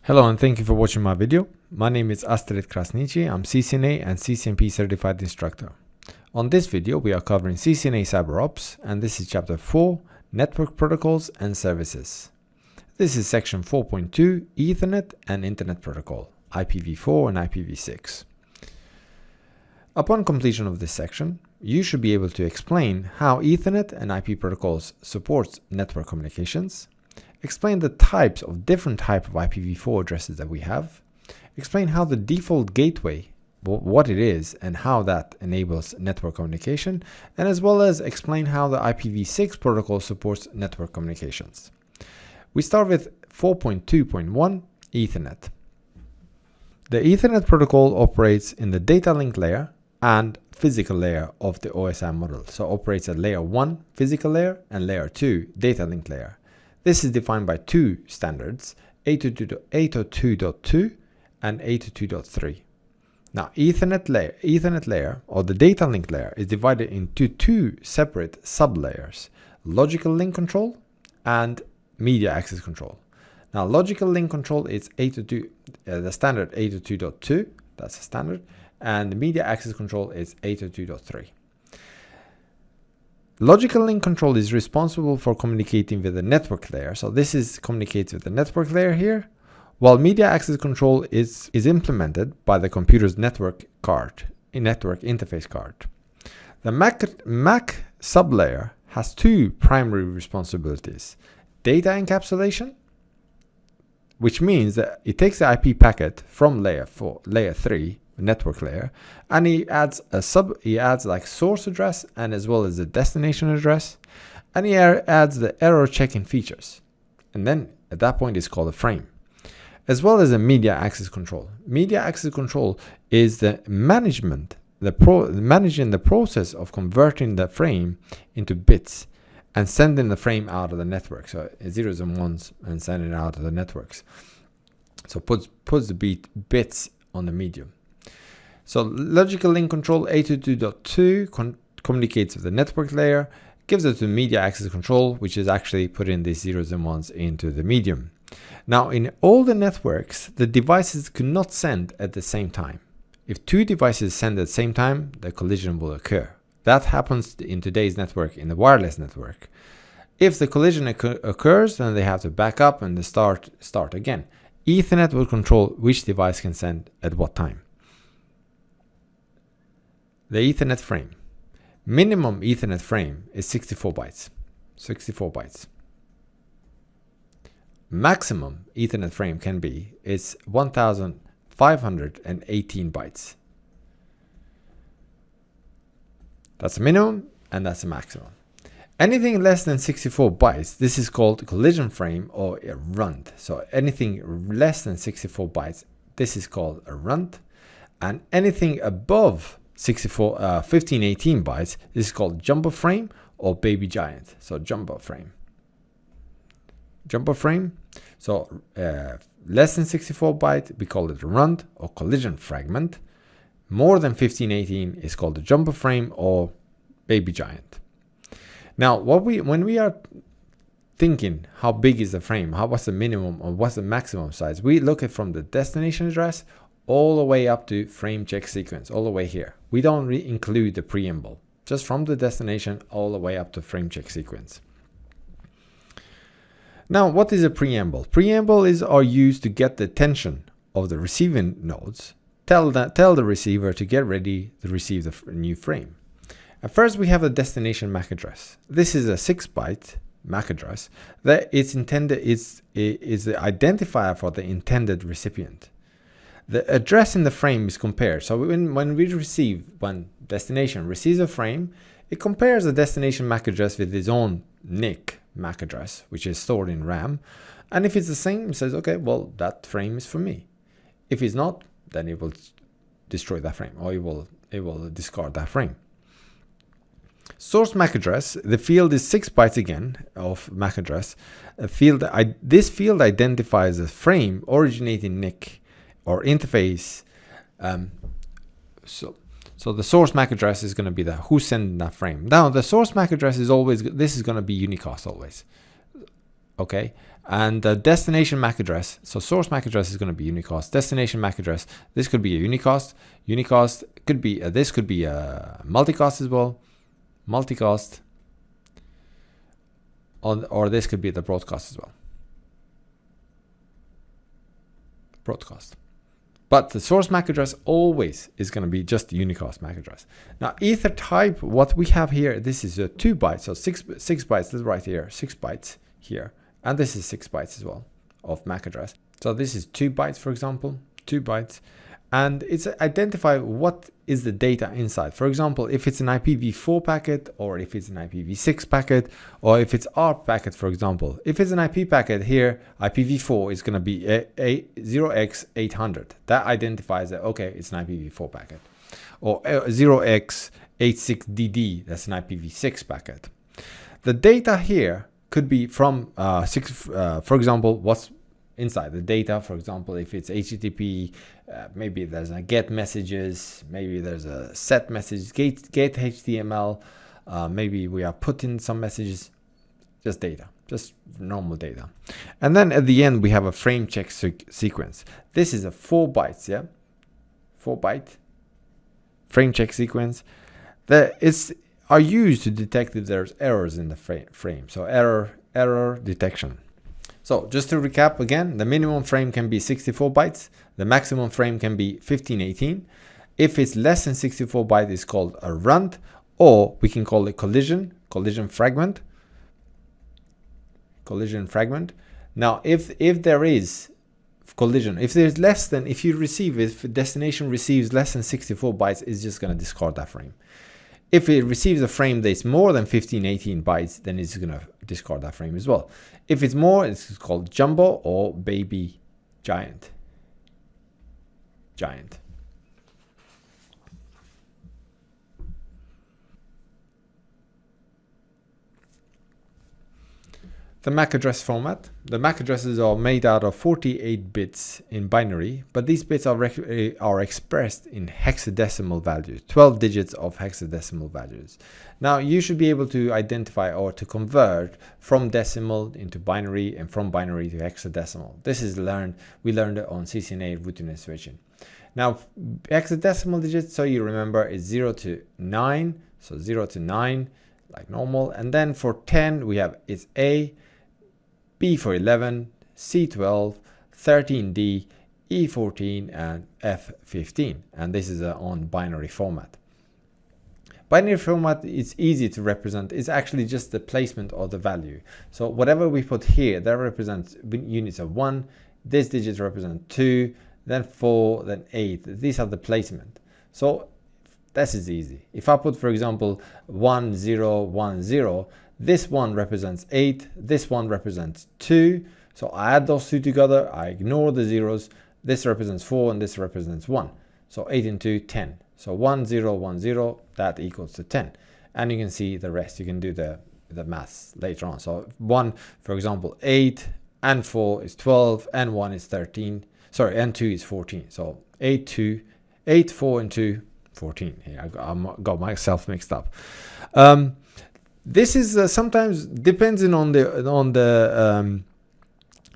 Hello and thank you for watching my video. My name is Astrid Krasniqi. I'm CCNA and CCNP certified instructor. On this video, we are covering CCNA CyberOps, and this is chapter 4, Network Protocols and Services. This is section 4.2, Ethernet and Internet Protocol, IPv4 and IPv6. Upon completion of this section, you should be able to explain how Ethernet and IP protocols support network communications, explain the types of different type of IPv4 addresses that we have, explain how the default gateway, what it is and how that enables network communication, and as well as explain how the IPv6 protocol supports network communications. We start with 4.2.1 Ethernet. The Ethernet protocol operates in the data link layer and physical layer of the OSI model. So operates at layer 1 physical layer and layer 2 data link layer. This is defined by two standards, 802.2 and 802.3. Now, Ethernet layer or the data link layer is divided into two separate sublayers, logical link control and media access control. Now, logical link control is 802, the standard 802.2, that's the standard, and media access control is 802.3. Logical link control is responsible for communicating with the network layer. So this is communicates with the network layer here, while media access control is implemented by the computer's network interface card. The MAC sublayer has two primary responsibilities: data encapsulation, which means that it takes the IP packet from layer 3 network layer, and he adds like source address and as well as the destination address, and he adds the error checking features, and then at that point it's called a frame, as well as a media access control. Media access control is the managing the process of converting the frame into bits and sending the frame out of the network, so zeros and ones, and sending it out of the networks. So puts the bits on the medium. So logical link control 802.2 communicates with the network layer, gives it to media access control, which is actually putting these zeros and ones into the medium. Now, in all the networks, the devices could not send at the same time. If two devices send at the same time, the collision will occur. That happens in today's network, in the wireless network. If the collision occurs, then they have to back up and start again. Ethernet will control which device can send at what time. The Ethernet frame. Minimum Ethernet frame is 64 bytes. 64 bytes. Maximum Ethernet frame can be is 1518 bytes. That's a minimum and that's a maximum. Anything less than 64 bytes, this is called collision frame or a runt. So anything less than 64 bytes, this is called a runt, and anything above 1518 bytes, this is called jumbo frame or baby giant. So jumbo frame. So less than 64 byte, we call it a runt or collision fragment. More than 1518 is called a jumbo frame or baby giant. Now, when we are thinking how big is the frame, what's the minimum or what's the maximum size, we look at from the destination address all the way up to frame check sequence, all the way here. We don't include the preamble, just from the destination all the way up to frame check sequence. Now, what is a preamble? Preamble are used to get the attention of the receiving nodes, tell the receiver to get ready to receive the new frame. At first, we have a destination MAC address. This is a 6-byte MAC address that is the identifier for the intended recipient. The address in the frame is compared. So when destination receives a frame, it compares the destination MAC address with its own NIC MAC address, which is stored in RAM. And if it's the same, it says, okay, well, that frame is for me. If it's not, then it will destroy that frame, or it will discard that frame. Source MAC address, the field is 6 bytes again of MAC address. This field identifies a frame originating NIC or interface. So the source MAC address is going to be who's sending that frame. Now the source MAC address is always, this is going to be unicast always. Okay, And the destination MAC address, so source MAC address is going to be unicast. Destination MAC address, this could be a unicast. Unicast could be this could be a multicast as well. Multicast, or this could be the broadcast as well. Broadcast. But the source MAC address always is going to be just the unicast MAC address. Now, ether type, what we have here, this is 2 bytes, so 6 bytes. This is right here, 6 bytes here, and this is 6 bytes as well of MAC address. So this is 2 bytes, for example, 2 bytes, and it's identify what is the data inside. For example, if it's an IPv4 packet, or if it's an IPv6 packet, or if it's ARP packet, for example. If it's an IP packet here, IPv4 is going to be a 0x800. That identifies that, okay, it's an IPv4 packet. Or 0x86DD, that's an IPv6 packet. The data here could be from for example, what's inside the data. For example, if it's HTTP, maybe there's a get messages, maybe there's a set message, get HTML, maybe we are putting some messages, just data, just normal data. And then at the end, we have a frame check sequence. This is a 4 bytes, yeah, 4 byte frame check sequence that are used to detect if there's errors in the frame. So error detection. So just to recap again, the minimum frame can be 64 bytes. The maximum frame can be 1518. If it's less than 64 bytes, it's called a runt, or we can call it collision fragment. Collision fragment. Now, if there is collision, if there's less than, if destination receives less than 64 bytes, it's just going to discard that frame. If it receives a frame that's more than 1518 bytes, then it's going to discard that frame as well. If it's more, it's called jumbo or baby giant. The MAC address format. The MAC addresses are made out of 48 bits in binary, but these bits are expressed in hexadecimal values, 12 digits of hexadecimal values. Now, you should be able to identify or to convert from decimal into binary and from binary to hexadecimal. This is we learned it on CCNA routing and switching. Now, hexadecimal digits, so you remember, is 0 to 9, so 0 to 9, like normal. And then for 10, we have it's A, B for 11, C12, 13D, E14, and F15. And this is on binary format. Binary format is easy to represent. It's actually just the placement of the value. So whatever we put here, that represents units of 1. This digit represents 2, then 4, then 8. These are the placement. So this is easy. If I put, for example, 1, 0, 1, 0, this one represents 8, this one represents 2. So I add those two together, I ignore the zeros. This represents 4 and this represents 1. So 8 and 2, 10. So 1, 0, 1, 0, that equals to 10. And you can see the rest. You can do the maths later on. So 1, for example, 8 and 4 is 12 and 1 is 13. Sorry, and 2 is 14. So 8, 4 and 2, 14. Here, I got myself mixed up. This is sometimes depending on the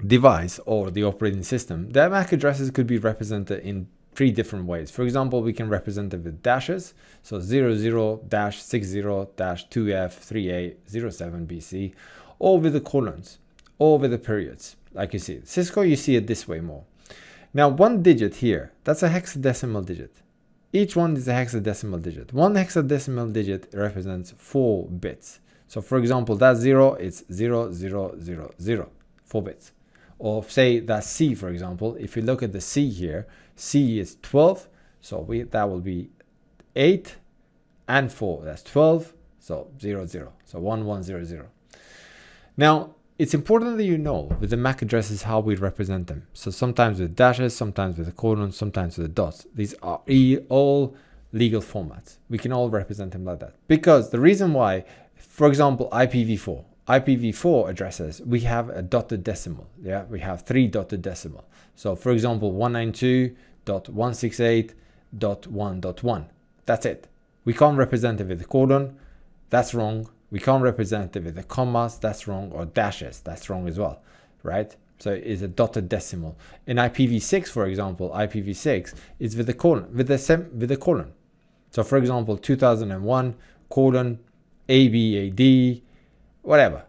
device or the operating system. The MAC addresses could be represented in 3 different ways. For example, we can represent it with dashes. So 00-60-2F3A07BC, or with the colons, or with the periods. Like you see, Cisco, you see it this way more. Now, 1 digit here, that's a hexadecimal digit. Each one is a hexadecimal digit. 1 hexadecimal digit represents 4 bits. So for example, that 0 is 0, 0, 0, 0, 4 bits. Or say that C, for example, if you look at the C here, C is 12. So that will be 8 and 4. That's 12. So 0, 0. So 1, 1, 0, 0. Now, it's important that you know with the MAC addresses how we represent them. So sometimes with dashes, sometimes with the colons, sometimes with the dots. These are all legal formats. We can all represent them like that. Because the reason why, for example, IPv4 addresses, we have a dotted decimal. Yeah, we have 3 dotted decimal. So for example, 192.168.1.1. That's it. We can't represent it with a colon. That's wrong. We can't represent it with the commas, that's wrong, or dashes, that's wrong as well. right? So it's a dotted decimal. In IPv6, for example, IPv6 is with a colon, with a colon. So for example, 2001 colon ABAD, whatever.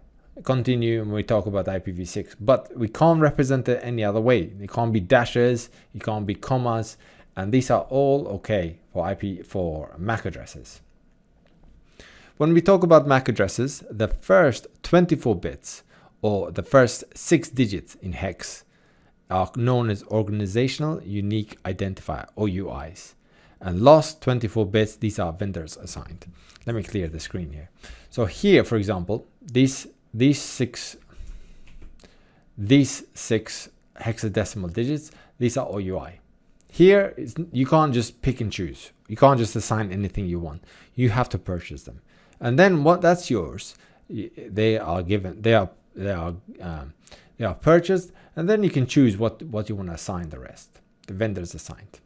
Continue when we talk about IPv6, but we can't represent it any other way. It can't be dashes, it can't be commas, and these are all okay for MAC addresses. When we talk about MAC addresses, the first 24 bits or the first 6 digits in hex are known as Organizational Unique Identifier, or UIs. And last 24 bits, these are vendors assigned. Let me clear the screen here. So here, for example, these six hexadecimal digits, these are OUI. Here, you can't just pick and choose. You can't just assign anything you want. You have to purchase them. And then that's yours, they are given, they are purchased, and then you can choose what you want to assign the rest. The vendors assigned.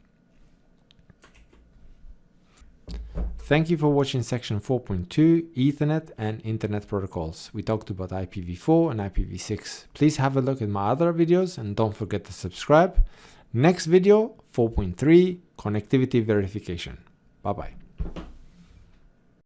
Thank you for watching section 4.2, Ethernet and Internet protocols. We talked about IPv4 and IPv6. Please have a look at my other videos and don't forget to subscribe. Next video, 4.3, connectivity verification. Bye-bye.